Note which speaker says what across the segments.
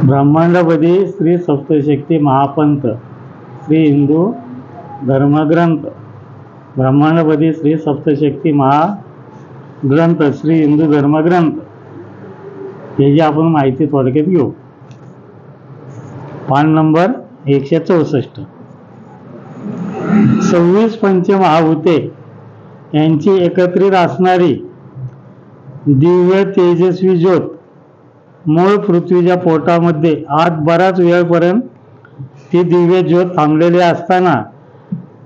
Speaker 1: ब्रह्मांडपदी श्री सप्तशक्ती महापंथ श्री हिंदू धर्मग्रंथ. ब्रह्मांडपदी श्री सप्तशक्ती महाग्रंथ श्री हिंदू धर्मग्रंथ याची आपण माहिती थोडक्यात घेऊ. पान नंबर 164. 26 पंचमहाभूते यांची एकत्रित असणारी दिव्य तेजस्वी ज्योत मूळ पृथ्वीच्या पोटामध्ये आज बराच वेळपर्यंत ती दिव्य ज्योत थांबलेली असताना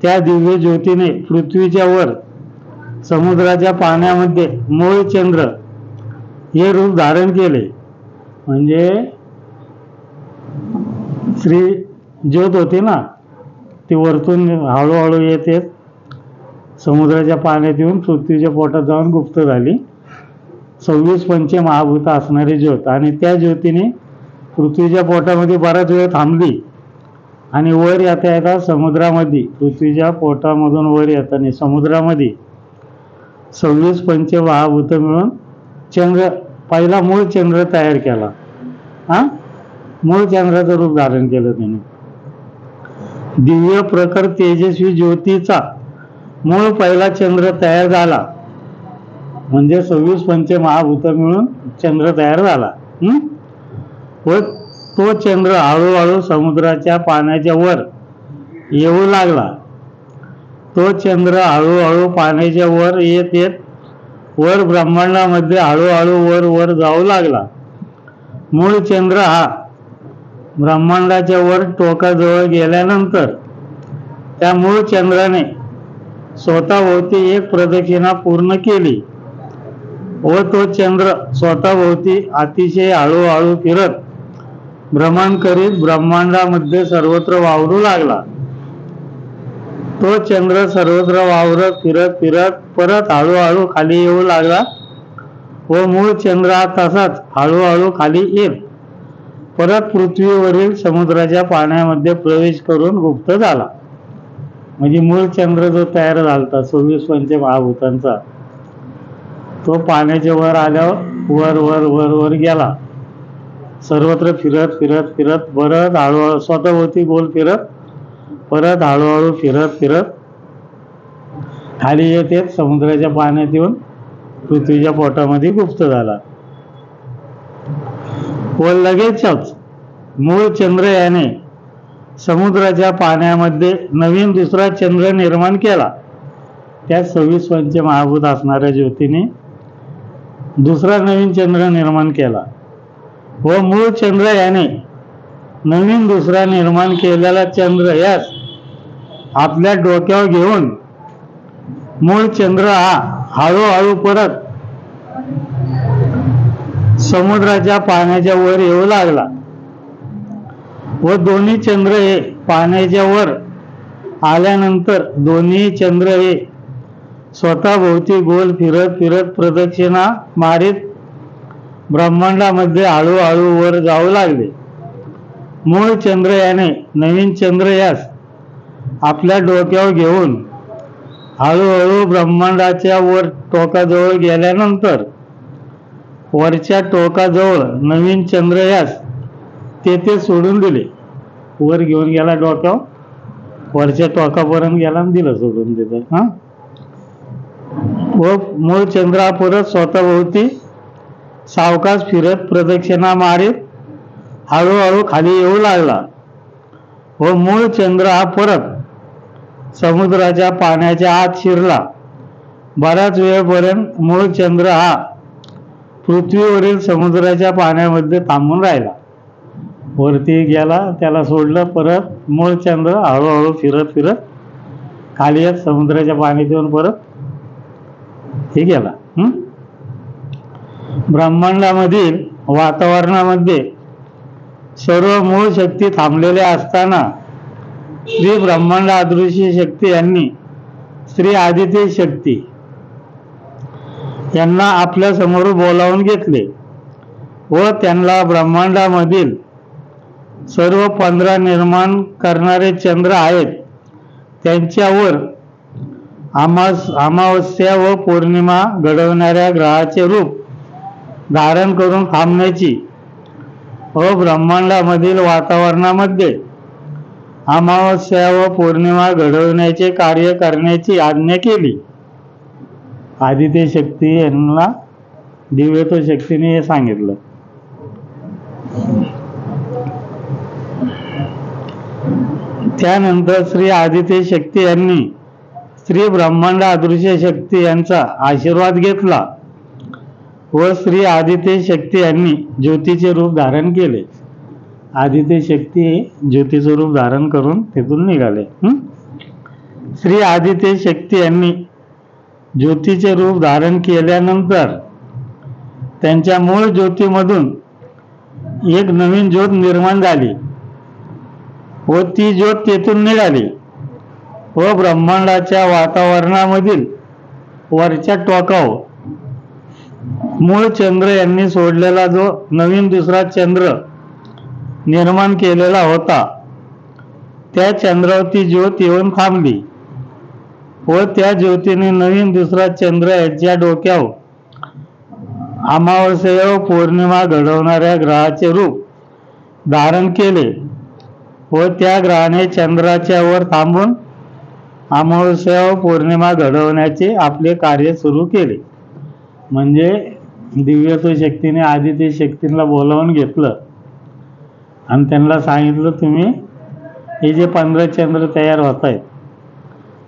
Speaker 1: त्या दिव्य ज्योतीने पृथ्वीच्या वर समुद्राच्या पाण्यामध्ये मूळ चंद्र हे रूप धारण केले. म्हणजे श्री ज्योत होती ना ती वरतून हळूहळू येते समुद्राच्या पाण्यात येऊन पृथ्वीच्या पोटात जाऊन गुप्त झाली. 26 पंचमहाभूत असणारी ज्योत आणि त्या ज्योतीने पृथ्वीच्या पोटामध्ये बराच वेळ थांबली आणि वर येता येता समुद्रामध्ये पृथ्वीच्या पोटामधून वर येताना समुद्रामध्ये 26 पंचमहाभूत मिळून चंद्र पहिला मूळ चंद्र तयार केला. मूळ चंद्राचं रूप धारण केलं त्याने. दिव्य प्रखर तेजस्वी ज्योतीचा मूळ पहिला चंद्र तयार झाला. म्हणजे 26 पंचमहाभूत मिळून चंद्र तयार झाला. व तो चंद्र हळूहळू समुद्राच्या पाण्याच्या वर येऊ लागला. तो चंद्र हळूहळू पाण्याच्या वर येत येत वर ब्रह्मांडामध्ये हळूहळू वर वर जाऊ लागला. मूळ चंद्र हा ब्रह्मांडाच्या वर टोकाजवळ गेल्यानंतर त्या मूळ चंद्राने स्वतःभोवती एक प्रदक्षिणा पूर्ण केली व तो चंद्र स्वतःभोवती अतिशय हळूहळू फिरत भ्रमण करीत ब्रह्मांडामध्ये सर्वत्र वावरू लागला. तो चंद्र सर्वत्र वावरत फिरत फिरत परत हळूहळू खाली येऊ लागला व मूळ चंद्र हा तसाच हळूहळू खाली येत परत पृथ्वीवरील समुद्राच्या पाण्यामध्ये प्रवेश करून गुप्त झाला. म्हणजे मूळ चंद्र जो तयार झाला 26 पंचमहाभूतांचा तो पाण्याच्या वर आल्यावर वर वर वर वर गेला. सर्वत्र फिरत फिरत फिरत परत हळूहळू स्वतःभोवती गोल फिरत परत हळूहळू फिरत फिरत खाली येते समुद्राच्या पाण्यात येऊन पृथ्वीच्या पोटामध्ये गुप्त झाला. व लगेचच मूळ चंद्र याने समुद्राच्या पाण्यामध्ये नवीन दुसरा चंद्र निर्माण केला. त्या 26 पंचमहाभूत असणाऱ्या ज्योतीने दुसरा नवीन चंद्र निर्माण केला व मूळ चंद्र याने नवीन दुसरा निर्माण केलेला चंद्र यास आपल्या डोक्यावर घेऊन मूळ चंद्र हा हळूहळू परत समुद्राच्या पाण्याच्या वर येऊ लागला व दोन्ही चंद्र हे पाण्याच्या वर आल्यानंतर दोन्ही चंद्र हे स्वतःभोवती गोल फिरत फिरत प्रदक्षिणा मारीत ब्रह्मांडामध्ये हळूहळू वर जाऊ लागले. मूळ चंद्र याने नवीन चंद्र यास आपल्या डोक्यावर घेऊन हळूहळू ब्रह्मांडाच्या वर टोकाजवळ गेल्यानंतर वरच्या टोकाजवळ नवीन चंद्र यास तेथे सोडून दिले. वर घेऊन गेला डोक्यावर वरच्या टोकापर्यंत गेला आणि दिलं सोडून दिलं. व मूळ चंद्र हा परत स्वतःभोवती सावकाश फिरत प्रदक्षिणा मारीत हळूहळू खाली येऊ लागला व मूळ चंद्र हा परत समुद्राच्या पाण्याच्या आत शिरला. बराच वेळपर्यंत मूळ चंद्र हा पृथ्वीवरील समुद्राच्या पाण्यामध्ये थांबून राहिला. वरती गेला त्याला सोडलं परत मूळ चंद्र हळूहळू फिरत फिरत खाली येत समुद्राच्या पाण्यात येऊन परत हे गेला. ब्रह्मांडामधील वातावरणामध्ये सर्व मूळ शक्ती थांबलेल्या असताना श्री ब्रह्मांड अदृश्य शक्ती यांनी श्री आदित्य शक्ती यांना आपल्या समोर बोलावून घेतले व त्यांना ब्रह्मांडामधील सर्व 15 निर्माण करणारे चंद्र आहेत त्यांच्यावर अमावस्या व पौर्णिमा घडवणाऱ्या ग्रहाचे रूप धारण करून थांबण्याची व ब्रह्मांडामधील वातावरणामध्ये अमावस्या व पौर्णिमा घडवण्याचे कार्य करण्याची आज्ञा केली. आदित्य शक्ती यांना दिव्यत्व शक्तीने हे सांगितलं. त्यानंतर श्री आदित्य शक्ती यांनी श्री ब्रह्मांड अदृश्य शक्ती यांचा आशीर्वाद घेतला व श्री आदित्य शक्ती यांनी ज्योतीचे रूप धारण केले. आदित्य शक्ती ज्योतीचे रूप धारण करून तिथून निघाले. श्री आदित्य शक्ती यांनी ज्योतीचे रूप धारण केल्यानंतर त्यांच्या मूळ ज्योतीमधून एक नवीन ज्योत निर्माण झाली व ती ज्योत तेथून निघाली व ब्रह्मांडाच्या वातावरणामधील वरच्या टोकावर मूळ चंद्र यांनी सोडलेला जो नवीन दुसरा चंद्र निर्माण केलेला होता त्या चंद्रावर ती ज्योत येऊन थांबली व त्या ज्योतीने नवीन दुसरा चंद्र याच्या डोक्यावर अमावस्या व पौर्णिमा घडवणाऱ्या ग्रहाचे रूप धारण केले व त्या ग्रहाने चंद्राच्या वर थांबून अमावस्या व पौर्णिमा घडवण्याचे आपले कार्य सुरू केले. म्हणजे दिव्यत्व शक्तीने आदित्य शक्तीला बोलावून घेतलं आणि त्यांना सांगितलं, तुम्ही हे जे 15 चंद्र तयार होत आहेत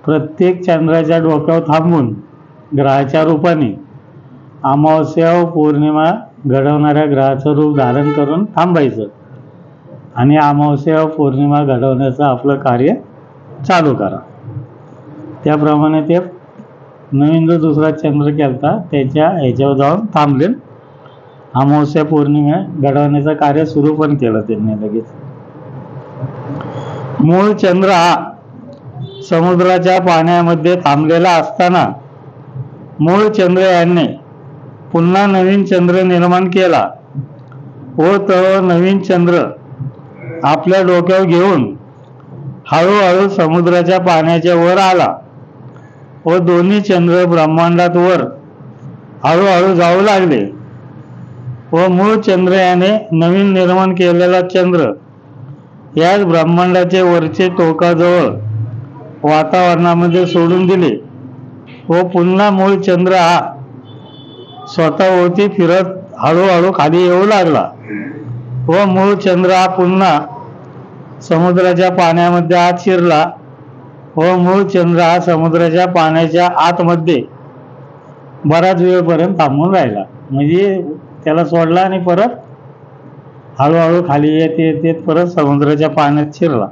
Speaker 1: प्रत्येक चंद्राच्या डोक्यावर थांबून ग्रहाच्या रूपाने अमावस्या व पौर्णिमा घडवणाऱ्या ग्रहाचं रूप धारण करून थांबायचं आणि अमावस्या व पौर्णिमा घडवण्याचं आपलं कार्य चालू करा. त्याप्रमाणे ते नवीन जो दुसरा चंद्र केलता त्याच्या ह्याच्यावर जाऊन थांबले. अमावस्या पौर्णिमा घडवण्याचं कार्य सुरू पण केलं त्यांनी लगेच. मूळ चंद्र हा समुद्राच्या पाण्यामध्ये थांबलेला असताना मूळ चंद्र यांनी पुन्हा नवीन चंद्र निर्माण केला व तो नवीन चंद्र आपल्या डोक्यावर घेऊन हळूहळू समुद्राच्या पाण्याच्या वर आला व दोन्ही चंद्र ब्रह्मांडात वर हळूहळू जाऊ लागले व मूळ चंद्र याने नवीन निर्माण केलेला चंद्र याच ब्रह्मांडाचे वरचे टोकाजवळ वातावरणामध्ये सोडून दिले व पुन्हा मूळ चंद्र हा स्वतःभोवती फिरत हळूहळू खाली येऊ लागला व मूळ चंद्र हा पुन्हा समुद्राच्या पाण्यामध्ये आत शिरला व मूळ चंद्र हा समुद्राच्या पाण्याच्या आतमध्ये बराच वेळपर्यंत थांबून राहिला. म्हणजे त्याला सोडला आणि परत हळूहळू खाली येत येत येत परत समुद्राच्या पाण्यात शिरला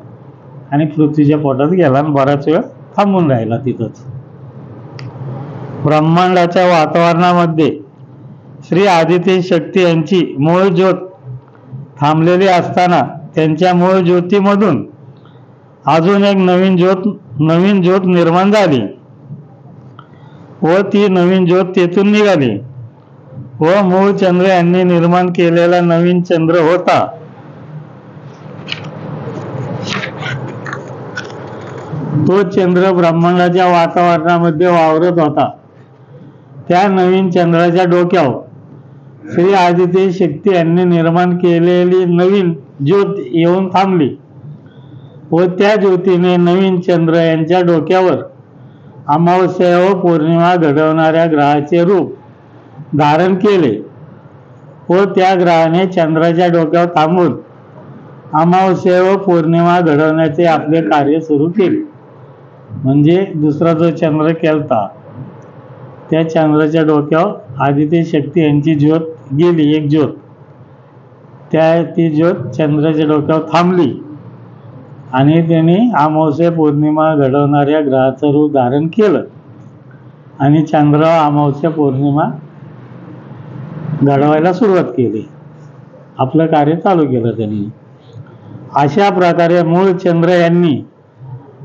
Speaker 1: आणि पृथ्वीच्या पोटात गेला आणि बराच वेळ थांबून राहिला तिथंच. ब्रह्मांडाच्या वातावरणामध्ये श्री आदित्य शक्ती यांची मूळ ज्योत थांबलेली असताना त्यांच्या मूळ ज्योतीमधून अजून एक नवीन ज्योत निर्माण झाली व ती नवीन ज्योत तेथून निघाली व मूळ चंद्र यांनी निर्माण केलेला नवीन चंद्र होता तो चंद्र ब्रह्मांडाच्या वातावरणामध्ये वावरत होता. त्या नवीन चंद्राच्या डोक्यावर श्री आदित्य शक्ती यांनी निर्माण केलेली नवीन ज्योत येऊन थांबली व त्या ज्योतीने नवीन चंद्र यांच्या डोक्यावर अमावस्या व पौर्णिमा घडवणाऱ्या ग्रहाचे रूप धारण केले व त्या ग्रहाने चंद्राच्या डोक्यावर थांबून अमावस्या व पौर्णिमा घडवण्याचे आपले कार्य सुरू केले. म्हणजे दुसरा जो चंद्र केलता त्या चंद्राच्या डोक्यावर आदित्य शक्ती यांची ज्योत गेली, एक ज्योत ती ज्योत चंद्राच्या डोक्यावर थांबली आणि त्यांनी अमावस्या पौर्णिमा घडवणाऱ्या ग्रहाचं रूप धारण केलं आणि चंद्र अमावस्या पौर्णिमा घडवायला सुरुवात केली. आपलं कार्य चालू केलं त्यांनी. अशा प्रकारे मूळ चंद्र यांनी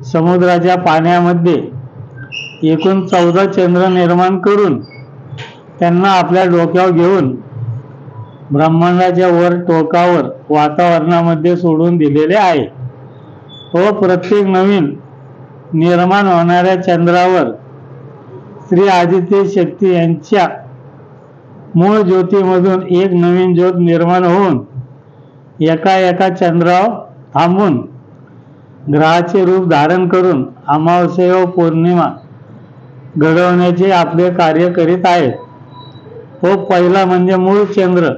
Speaker 1: समुद्राच्या पाण्यामध्ये एकूण 14 चंद्र निर्माण करून त्यांना आपल्या डोक्यावर घेऊन ब्रह्मांडाच्या वर टोकावर वातावरणामध्ये सोडून दिलेले आहे व प्रत्येक नवीन निर्माण होणाऱ्या चंद्रावर श्री आदित्य शक्ती यांच्या मूळ ज्योतीमधून एक नवीन ज्योत निर्माण होऊन एका एका चंद्रावर थांबून ग्रहाचे रूप धारण करून अमावस्या व पौर्णिमा घडवण्याचे आपले कार्य करीत आहेत. तो पहिला म्हणजे मूळ चंद्र,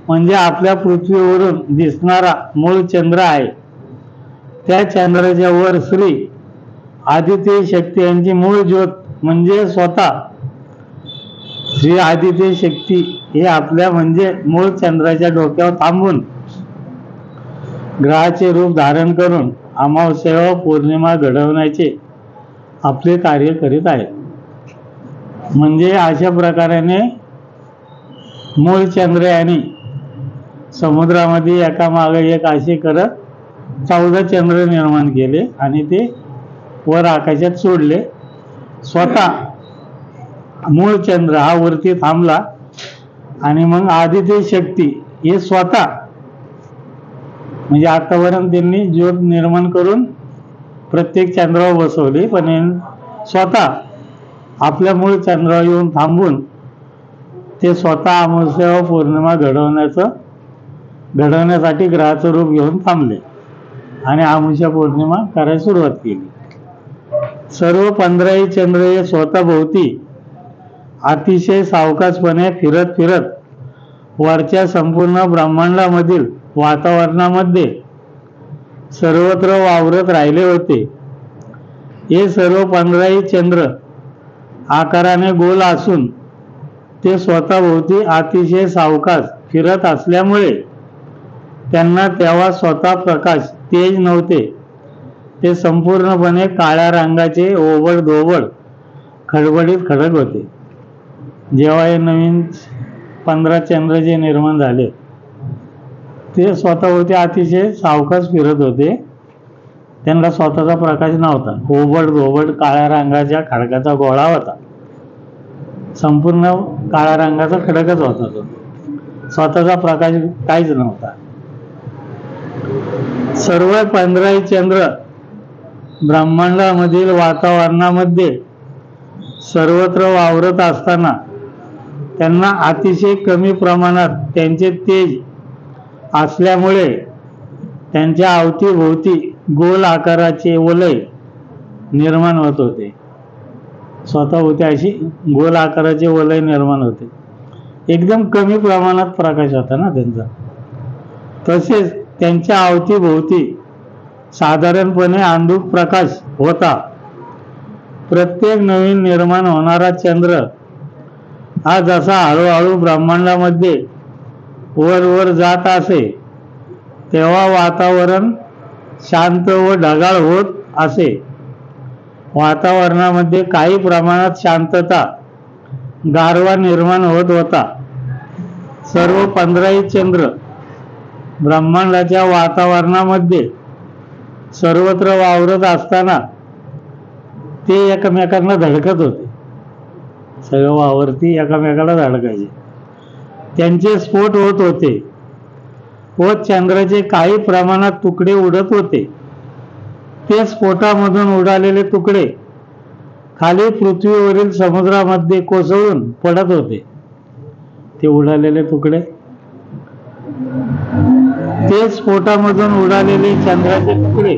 Speaker 1: म्हणजे आपल्या पृथ्वीवरून दिसणारा मूळ चंद्र आहे. त्या चंद्राच्या वर श्री आदित्य शक्ती यांची मूळ ज्योत म्हणजे स्वतः श्री आदित्य शक्ती हे आपल्या म्हणजे मूळ चंद्राच्या डोक्यावर थांबून ग्रहाचे रूप धारण करून अमावस्या व पौर्णिमा घडवण्याचे आपले कार्य करीत आहेत. म्हणजे अशा प्रकाराने मूळ चंद्रयानी समुद्रामध्ये एकामागे एक असे करत 14 चंद्र निर्माण केले आणि ते वर आकाशात सोडले. स्वतः मूळ चंद्र हा वरती थांबला आणि मग आदित्य शक्ती हे स्वतः म्हणजे आतापर्यंत त्यांनी ज्योत निर्माण करून प्रत्येक चंद्रावर बसवली, पण स्वतः आपल्या मूळ चंद्रावर येऊन थांबून ते स्वतः अमावस्या व पौर्णिमा घडवण्यासाठी ग्रहाचं रूप घेऊन थांबले आणि अमावस्या पौर्णिमा करायला सुरुवात केली. सर्व 15ही चंद्र हे स्वतः भोवती अतिशय सावकाशपणे फिरत फिरत वरच्या संपूर्ण ब्रह्मांडामधील वातावरणामध्ये सर्वत्र वावरत राहिले होते. हे सर्व 15ही चंद्र आकाराने गोल असून ते स्वतःभोवती अतिशय सावकाश फिरत असल्यामुळे त्यांना तेव्हा स्वतः प्रकाश तेज नव्हते. ते संपूर्णपणे काळ्या रंगाचे ओबड धोबड खडबडीत खडक होते. जेव्हा हे नवीन 15 चंद्र जे निर्माण झाले ते स्वतःभोवती अतिशय सावकाश फिरत होते. त्यांना स्वतःचा प्रकाश नव्हता. ओबड धोबड काळ्या रंगाच्या खडकाचा गोळा होता. संपूर्ण काळ्या रंगाचा खडकच होता तो. स्वतःचा प्रकाश काहीच नव्हता. सर्व 15ही चंद्र ब्रह्मांडामधील वातावरणामध्ये सर्वत्र वावरत असताना त्यांना अतिशय कमी प्रमाणात त्यांचे तेज असल्यामुळे त्यांच्या अवतीभोवती गोल आकाराचे वलय निर्माण होत होते. स्वतःभोवती अशी गोल आकाराचे वलय निर्माण होते. एकदम कमी प्रमाणात प्रकाश होता ना त्यांचा. तसेच त्यांच्या अवतीभोवती साधारणपणे अंधुक प्रकाश होता. प्रत्येक नवीन निर्माण होणारा चंद्र हा जसा हळूहळू ब्रह्मांडामध्ये वर वर जात असे तेव्हा वातावरण शांत व ढगाळ होत असे. वातावरणामध्ये काही प्रमाणात शांतता गारवा निर्माण होत होता. सर्व 15ही चंद्र ब्रह्मांडाच्या वातावरणामध्ये सर्वत्र वावरत असताना ते एकमेकांना धडकत होते. सगळं वावरती एकमेकाला धडकायचे. त्यांचे स्फोट होत होते व चंद्राचे काही प्रमाणात तुकडे उडत होते. ते स्फोटामधून उडालेले तुकडे खाली पृथ्वीवरील समुद्रामध्ये कोसळून पडत होते. ते उडालेले तुकडे ते स्फोटामधून उडालेले चंद्राचे तुकडे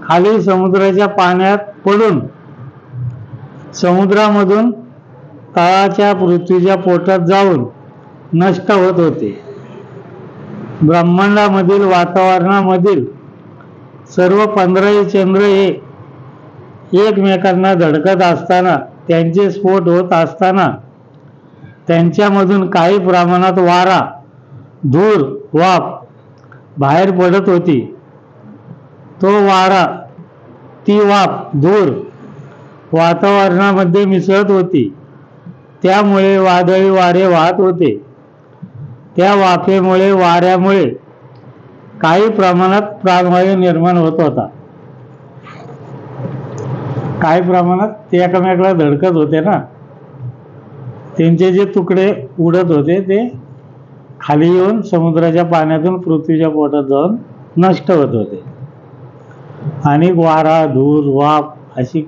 Speaker 1: खाली समुद्राच्या पाण्यात पडून समुद्रामधून तळाच्या पृथ्वीच्या पोटात जाऊन नष्ट होत होते. ब्रह्मांडामधील वातावरणामधील सर्व 15ही चंद्र हे एकमेकांना धडकत असताना त्यांचे स्फोट होत असताना त्यांच्यामधून काही प्रमाणात वारा धूर वाफ बाहेर पडत होती. तो वारा ती वाफ धूर वातावरणामध्ये मिसळत होती. त्यामुळे वादळी वारे वाहत होते. त्या वाफेमुळे वाऱ्यामुळे काही प्रमाणात प्राणवायू निर्माण होत होता. काही प्रमाणात ते एकमेकाला धडकत होते ना. त्यांचे जे तुकडे उडत होते ते खाली येऊन समुद्राच्या पाण्यातून पृथ्वीच्या पोटात जाऊन नष्ट होत होते. आणि वारा धूर वाफ अशी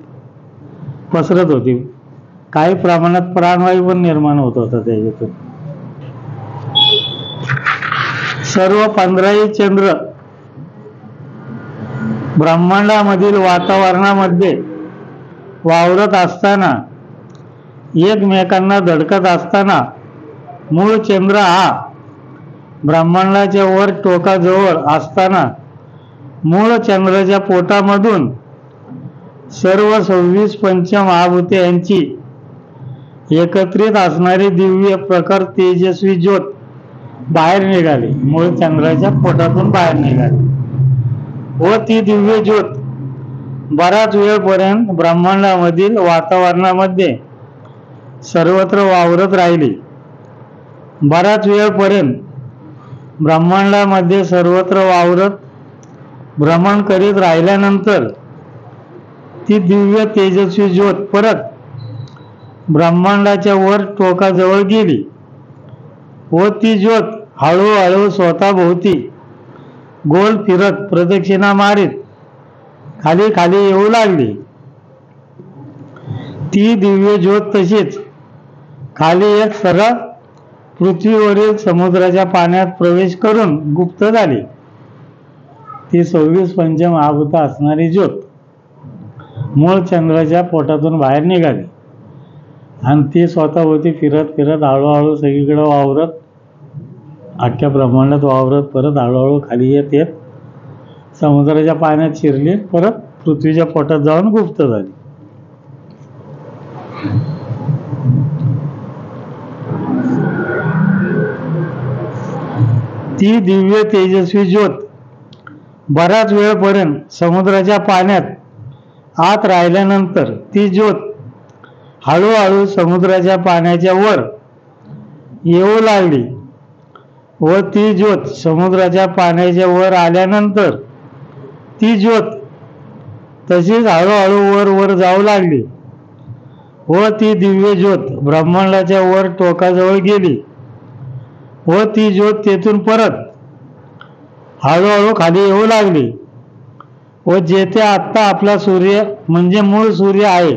Speaker 1: पसरत होती काही प्रमाणात प्राणवायू पण निर्माण होत होता त्याच्यातून. सर्व 15ही चंद्र ब्रह्मांडामधील वातावरणामध्ये वावरत असताना, एकमेकांना धडकत असताना, मूळ चंद्र हा ब्रह्मांडाच्या वर टोकाजवळ असताना मूळ चंद्राच्या पोटामधून सर्व 26 पंचमहाभूते यांची एकत्रित असणारी दिव्य प्रखर तेजस्वी ज्योत बाहेर निघाली. मूळ चंद्राच्या पोटातून बाहेर निघाली व ती दिव्य ज्योत बराच वेळपर्यंत ब्रह्मांडामधील वातावरणामध्ये सर्वत्र वावरत राहिली. बराच वेळपर्यंत ब्रह्मांडामध्ये सर्वत्र वावरत भ्रमण करीत राहिल्यानंतर ती दिव्य तेजस्वी ज्योत परत ब्रह्मांडाच्या वर टोकाजवळ गेली व ती ज्योत हळूहळू स्वतःभोवती गोल फिरत प्रदक्षिणा मारीत खाली खाली येऊ लागली. ती दिव्य ज्योत तशीच खाली एक सरळ पृथ्वीवरील समुद्राच्या पाण्यात प्रवेश करून गुप्त झाली. ती 26 पंचमहाभूत असणारी ज्योत मूळ चंद्राच्या पोटातून बाहेर निघाली आणि ती स्वतःभोवती फिरत फिरत हळूहळू सगळीकडे वावरत, अख्ख्या ब्रह्मांडात वावरत परत हळूहळू खाली येत येत समुद्राच्या पाण्यात शिरली, परत पृथ्वीच्या पोटात जाऊन गुप्त झाली. ती दिव्य तेजस्वी ज्योत बराच वेळपर्यंत समुद्राच्या पाण्यात आत राहिल्यानंतर ती ज्योत हळूहळू समुद्राच्या पाण्याच्या वर येऊ लागली व ती ज्योत समुद्राच्या पाण्याच्या वर आल्यानंतर ती ज्योत तशीच हळूहळू वर वर जाऊ लागली व ती दिव्य ज्योत ब्रह्मांडाच्या वर टोकाजवळ गेली व ती ज्योत तेथून परत हळूहळू खाली येऊ लागली व जेथे आत्ता आपला सूर्य म्हणजे मूळ सूर्य आहे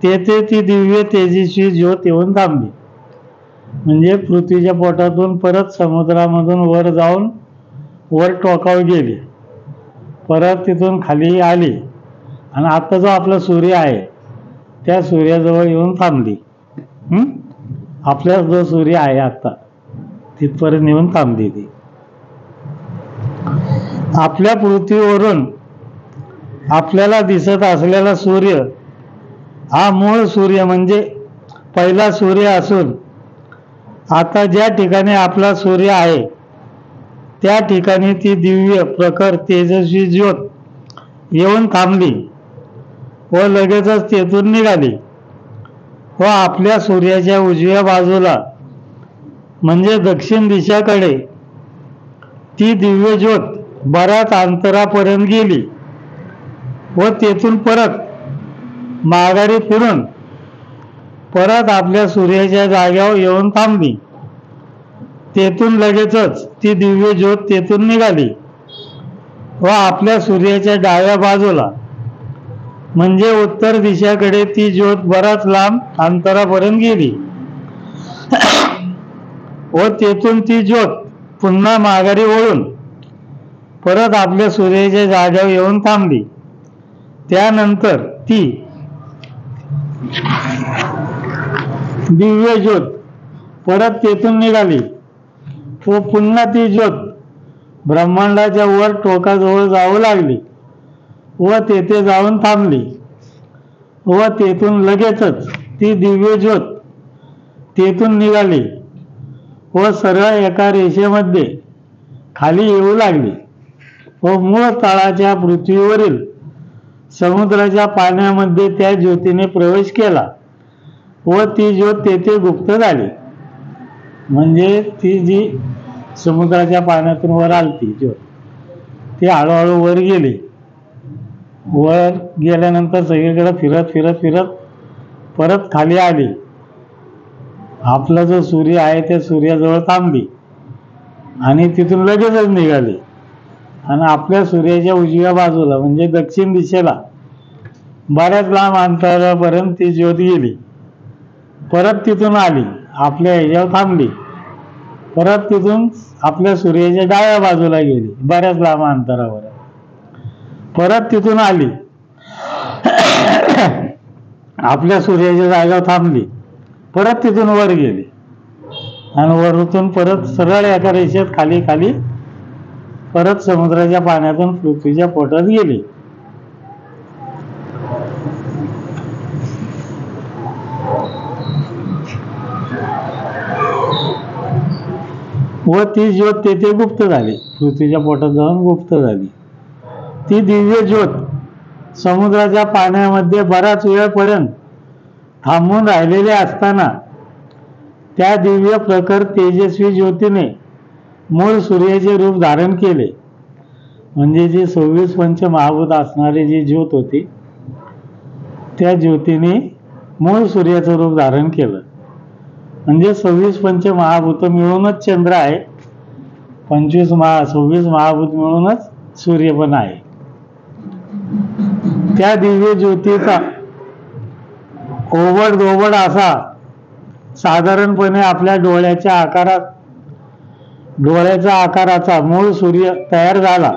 Speaker 1: तेथे ती दिव्य तेजस्वी ज्योत येऊन थांबली. म्हणजे पृथ्वीच्या पोटातून परत समुद्रामधून वर जाऊन वर टोकावर गेली, परत तिथून खाली आली आणि आता जो आपला सूर्य आहे त्या सूर्याजवळ येऊन थांबली. आपला जो सूर्य आहे आता तिथपर्यंत येऊन थांबली. ती आपल्या पृथ्वीवरून आपल्याला दिसत असलेला सूर्य हा मूळ सूर्य म्हणजे पहिला सूर्य असून आता ज्या ठिकाणी आपला सूर्य आहे त्या ठिकाणी ती दिव्य प्रखर तेजस्वी ज्योत येऊन थांबली व लगेचच तेथून निघाली व आपल्या सूर्याच्या उजव्या बाजूला म्हणजे दक्षिण दिशाकडे ती दिव्य ज्योत बऱ्याच अंतरापर्यंत गेली व तेथून परत माघारी फिरून परत आपल्या सूर्याच्या जाग्यावर येऊन थांबली. तेथून लगेचच ती दिव्य ज्योत तेथून निघाली व आपल्या सूर्याच्या डाव्या बाजूला म्हणजे उत्तर दिशेकडे ती ज्योत बराच लांब अंतरापर्यंत गेली व तेथून ती ज्योत पुन्हा माघारी वळून परत आपल्या सूर्याच्या जाग्यावर येऊन थांबली. त्यानंतर ती दिव्य ज्योत परत तेथून निघाली व पुन्हा ती ज्योत ब्रह्मांडाच्या वर टोकाजवळ जाऊ लागली व तेथे जाऊन थांबली व तेथून लगेचच ती दिव्य ज्योत तेथून निघाली व सरळ एका रेषेमध्ये खाली येऊ लागली व मूळ तळाच्या पृथ्वीवरील समुद्राच्या पाण्यामध्ये त्या ज्योतीने प्रवेश केला व ती ज्योत तेथे गुप्त झाली. म्हणजे ती जी समुद्राच्या पाण्यातून वर आलती ज्योत ती हळूहळू वर गेली. वर गेल्यानंतर सगळीकडे फिरत फिरत फिरत परत खाली आली. आपला जो सूर्य आहे त्या सूर्याजवळ थांबली आणि तिथून लगेचच निघाली आणि आपल्या सूर्याच्या उजव्या बाजूला म्हणजे दक्षिण दिशेला बऱ्याच लांब अंतरापर्यंत ती ज्योत गेली परत तिथून आली, आपल्या ह्याच्यावर थांबली, परत तिथून आपल्या सूर्याच्या डाव्या बाजूला गेली, बऱ्याच लांब अंतरावर, परत तिथून आली, आपल्या सूर्याच्या जागेवर थांबली, परत तिथून वर गेली आणि वरून परत सरळ एका रेषेत खाली खाली परत समुद्राच्या पाण्यातून पृथ्वीच्या पोटात गेली. व ती ज्योत तेथे गुप्त झाली, पृथ्वीच्या पोटात जाऊन गुप्त झाली. ती दिव्य ज्योत समुद्राच्या पाण्यामध्ये बराच वेळपर्यंत थांबून राहिलेले असताना त्या दिव्य प्रखर तेजस्वी ज्योतीने मूळ सूर्याचे रूप धारण केले. म्हणजे जी 26 पंचमहाभूत असणारी जी ज्योत होती, त्या ज्योतीने मूळ सूर्याचं रूप धारण केलं. म्हणजे 26 पंचमहाभूत मिळूनच चंद्र आहे, 26 महाभूत मिळूनच सूर्य पण आहे. त्या दिव्य ज्योतीचा ओबड दोबड असा साधारणपणे आपल्या डोळ्याच्या आकाराचा मूळ सूर्य तयार झाला.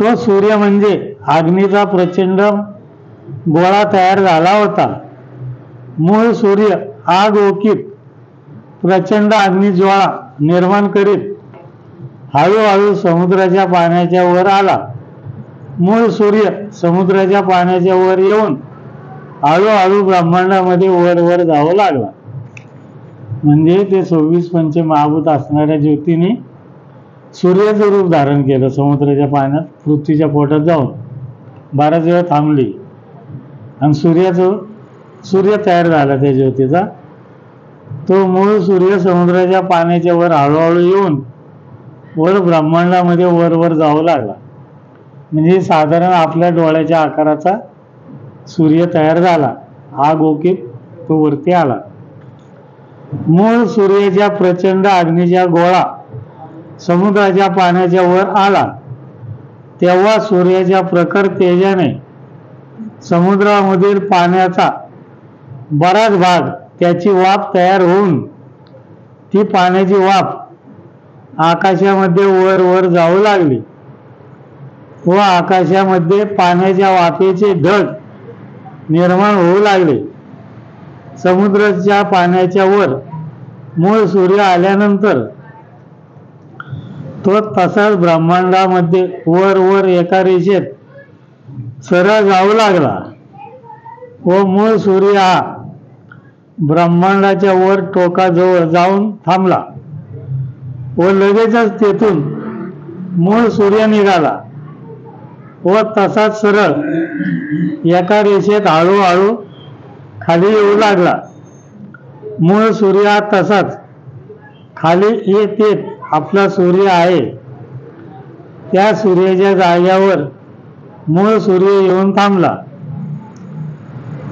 Speaker 1: तो सूर्य म्हणजे अग्नीचा प्रचंड गोळा तयार झाला होता. मूळ सूर्य आग ओकीत प्रचंड अग्निज्वाळा निर्माण करीत हळूहळू समुद्राच्या पाण्याच्या वर आला. मूळ सूर्य समुद्राच्या पाण्याच्या वर येऊन हळूहळू ब्रह्मांडामध्ये वर वर जावं लागला. म्हणजे ते 26 पंचमहाभूत असणाऱ्या ज्योतीने सूर्याचं रूप धारण केलं. समुद्राच्या पाण्यात पृथ्वीच्या पोटात जाऊन बराच वेळ थांबली आणि सूर्य तयार झाला त्या ज्योतीचा. तो मूळ सूर्य समुद्राच्या पाण्याच्या वर हळूहळू येऊन वर ब्रह्मांडामध्ये वर वर जाऊ लागला. म्हणजे साधारण आपल्या डोळ्याच्या आकाराचा सूर्य तयार झाला. आग ओकीत तो वरती आला. मूळ सूर्याच्या प्रचंड अग्नीचा गोळा समुद्राच्या पाण्याच्या वर आला तेव्हा सूर्याच्या प्रखर तेजाने समुद्रामधील पाण्याचा बराच भाग त्याची वाफ तयार होऊन ती पाण्याची वाफ आकाशामध्ये वर वर जाऊ लागली व आकाशामध्ये पाण्याच्या वाफेचे ढग निर्माण होऊ लागले. समुद्राच्या पाण्याच्या वर मूळ सूर्य आल्यानंतर तो तसाच ब्रह्मांडामध्ये वर वर एका रेषेत सरळ जाऊ लागला व मूळ सूर्य हा ब्रह्मांडाच्या वर टोकाजवळ जाऊन थांबला व लगेचच तेथून मूळ सूर्य निघाला व तसाच सरळ एका रेषेत हळूहळू खाली येऊ लागला. मूळ सूर्य हा तसाच खाली येत येत आपला सूर्य आहे त्या सूर्याच्या जाग्यावर मूळ सूर्य येऊन थांबला.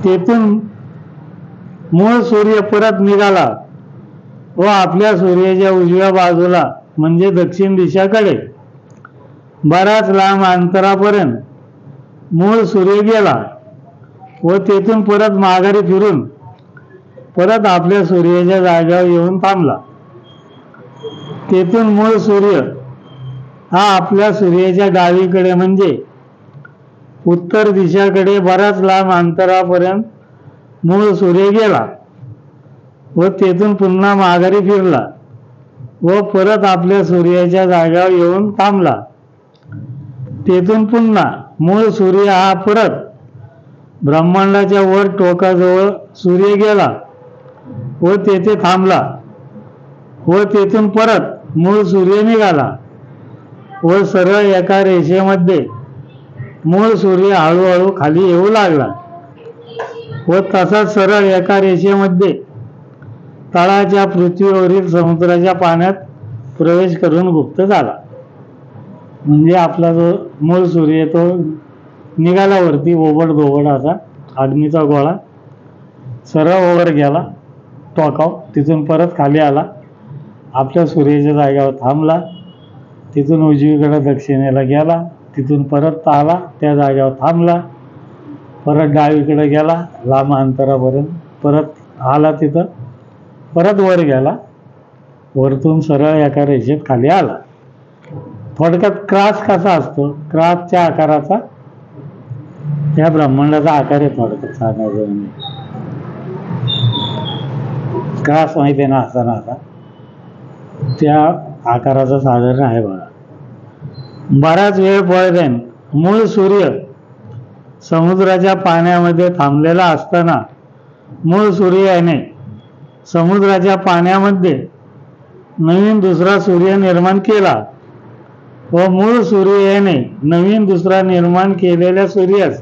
Speaker 1: तेथून मूळ सूर्य परत निघाला व आपल्या सूर्याच्या उजव्या बाजूला म्हणजे दक्षिण दिशाकडे बराच लांब अंतरापर्यंत मूळ सूर्य गेला व तेथून परत माघारी फिरून परत आपल्या सूर्याच्या जागेवर येऊन थांबला. तेथून मूळ सूर्य हा आपल्या सूर्याच्या डावीकडे म्हणजे उत्तर दिशाकडे बराच लांब अंतरापर्यंत मूळ सूर्य गेला व तेथून पुन्हा माघारी फिरला व परत आपल्या सूर्याच्या जागेवर येऊन थांबला. तेथून पुन्हा मूळ सूर्य हा परत ब्रह्मांडाच्या वर टोकाजवळ सूर्य गेला व तेथे थांबला व तेथून परत मूळ सूर्य निघाला व सरळ एका रेषेमध्ये मूळ सूर्य हळूहळू खाली येऊ लागला व तसाच सरळ एका रेषेमध्ये तळाच्या पृथ्वीवरील समुद्राच्या पाण्यात प्रवेश करून गुप्त झाला. म्हणजे आपला जो मूळ सूर्य तो निघाला वरती ओबड दोबड असा अग्नीचा गोळा सरळ वर गेला टोकाव, तिथून परत खाली आला, आपल्या सूर्याच्या जागेवर थांबला, तिथून उजवीकडे दक्षिणेला गेला, तिथून परत आला, त्या जागेवर थांबला, परत डावीकडे गेला, लांब अंतरापर्यंत परत आला तिथं, परत वर गेला, वरतून सरळ एका रेषेत खाली आला. थोडक्यात क्रॉस कसा असतो, क्रॉसच्या आकाराचा या ब्रह्मांडाचा आकार आहे. थोडक्यात सांगायचं म्हणजे क्रॉस माहिती आहे ना, असा ना असा त्या आकाराचा साधारण आहे बघा. बराच वेळ पळदेन मूळ सूर्य समुद्राच्या पाण्यामध्ये थांबलेला असताना मूळ सूर्याने समुद्राच्या पाण्यामध्ये नवीन दुसरा सूर्य निर्माण केला व मूळ सूर्याने नवीन दुसरा निर्माण केलेल्या सूर्यास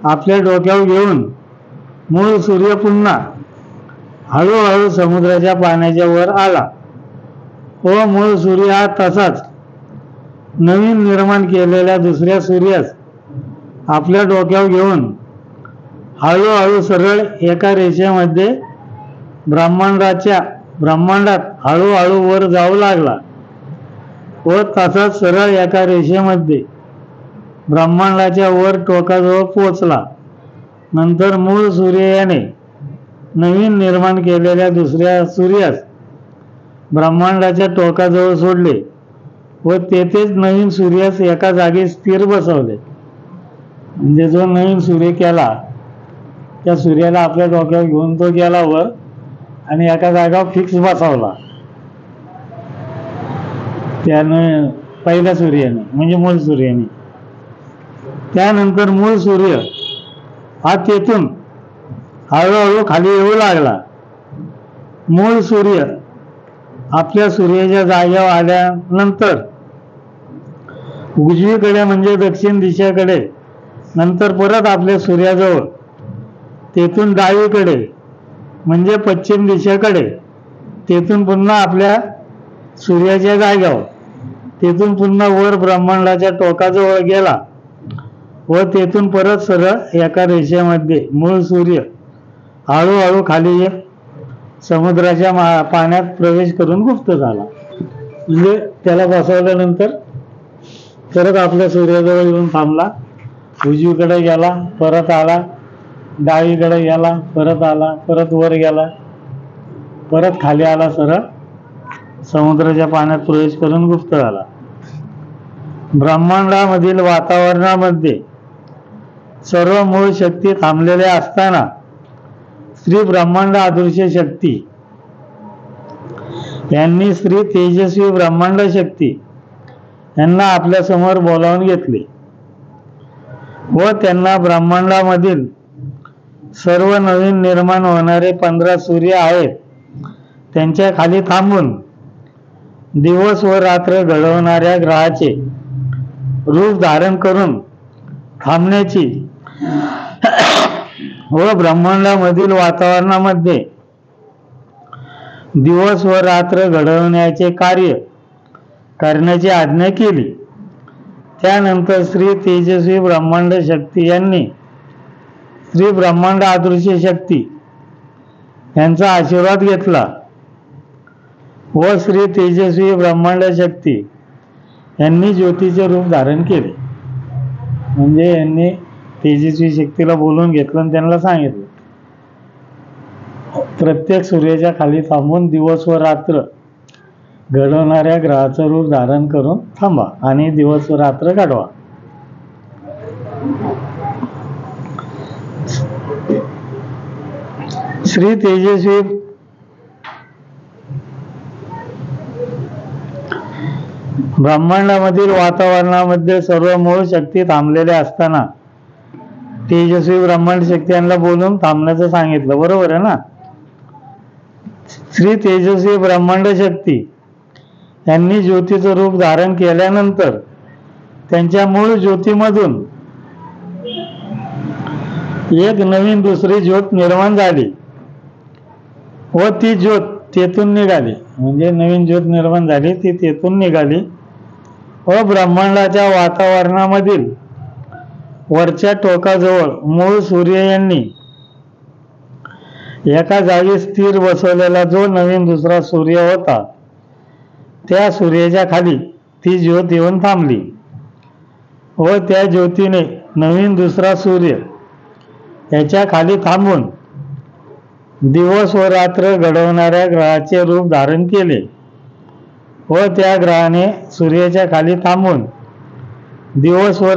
Speaker 1: आपल्या डोक्यावर घेऊन मूळ सूर्य पुन्हा हळूहळू समुद्राच्या पाण्याच्या वर आला व मूळ सूर्य हा तसाच नवीन निर्माण केलेल्या दुसऱ्या सूर्यास आपल्या डोक्यावर घेऊन हळूहळू सरळ एका रेषेमध्ये ब्रह्मांडात हळूहळू वर जाऊ लागला व तसाच सरळ एका रेषेमध्ये ब्रह्मांडाच्या वर टोकाजवळ पोचला. नंतर मूळ सूर्याने नवीन निर्माण केलेल्या दुसऱ्या सूर्यास ब्रह्मांडाच्या टोकाजवळ सोडले व तेथेच नवीन सूर्यास एका जागी स्थिर बसवले. म्हणजे जो नवीन सूर्य केला त्या सूर्याला आपल्या डोक्यावर घेऊन तो गेला वर आणि एका जागावर फिक्स बसवला त्यानं पहिल्या सूर्याने, म्हणजे मूळ सूर्याने. त्यानंतर मूळ सूर्य हा तेथून हळूहळू खाली येऊ लागला. मूळ सूर्य आपल्या सूर्याच्या जागेवर आल्यानंतर उजवीकडे म्हणजे दक्षिण दिशेकडे, नंतर परत आपल्या सूर्याजवळ, तेथून डावीकडे म्हणजे पश्चिम दिशेकडे, तेथून पुन्हा आपल्या सूर्याच्या जागेवर, तेथून पुन्हा वर ब्रह्मांडाच्या टोकाजवळ गेला व तेथून परत सरळ एका रेषेमध्ये मूळ सूर्य हळूहळू खाली येत समुद्राच्या पाण्यात प्रवेश करून गुप्त झाला. म्हणजे त्याला बसवल्यानंतर परत आपल्या सूर्याजवळ येऊन थांबला, उजवीकडे गेला, परत आला, डावीकडे गेला, परत आला, परत वर गेला, परत खाली आला, सरळ समुद्राच्या पाण्यात प्रवेश करून गुप्त झाला. ब्रह्मांडामधील वातावरणामध्ये सर्व मूळ शक्ती थांबलेल्या असताना श्री ब्रह्मांड अदृश्य शक्ती यांनी श्री तेजस्वी ब्रह्मांड शक्ती यांना आपल्या समोर बोलावून घेतले व त्यांना ब्रह्मांडामधील सर्व नवीन निर्माण होणारे 15 सूर्य आहेत त्यांच्या खाली थांबून दिवस व रात्र घडवणाऱ्या ग्रहाचे रूप धारण करून थांबण्याची व ब्रह्मांडामधील वातावरणामध्ये दिवस व रात्र घडवण्याचे कार्य करण्याची आज्ञा केली. त्यानंतर श्री तेजस्वी ब्रह्मांड शक्ती यांनी श्री ब्रह्मांड अदृश्य शक्ती यांचा आशीर्वाद घेतला व श्री तेजस्वी ब्रह्मांड शक्ती यांनी ज्योतीचे रूप धारण केले. म्हणजे यांनी तेजस्वी शक्तीला बोलून घेतलं आणि त्यांना सांगितलं प्रत्येक सूर्याच्या खाली थांबून दिवस व रात्र घडवणाऱ्या ग्रहाचं रूप धारण करून थांबा आणि दिवस व रात्र घडवा. श्री तेजस्वी ब्रह्मांडामधील वातावरणामध्ये सर्व मूळ शक्ती थांबलेल्या असताना तेजस्वी ब्रह्मांड शक्ती यांना बोलून थांबण्याचं सांगितलं. बरोबर आहे ना. श्री तेजस्वी ब्रह्मांड शक्ती यांनी ज्योतीचं रूप धारण केल्यानंतर त्यांच्या मूळ ज्योतीमधून एक नवीन दुसरी ज्योत निर्माण झाली व ती ज्योत तेथून निघाली. म्हणजे नवीन ज्योत निर्माण झाली ती तेथून निघाली व ब्रह्मांडाच्या वातावरणामधील वरच्या टोकाजवळ मूळ सूर्य यांनी एका जागी स्थिर बसवलेला जो नवीन दुसरा सूर्य होता त्या सूर्याच्या खाली ती ज्योत येऊन थांबली व त्या ज्योतीने नवीन दुसरा सूर्य याच्या खाली थांबून दिवस व रात्र घडवणाऱ्या ग्रहाचे रूप धारण केले व त्या ग्रहाने सूर्याच्या खाली थांबून दिवस व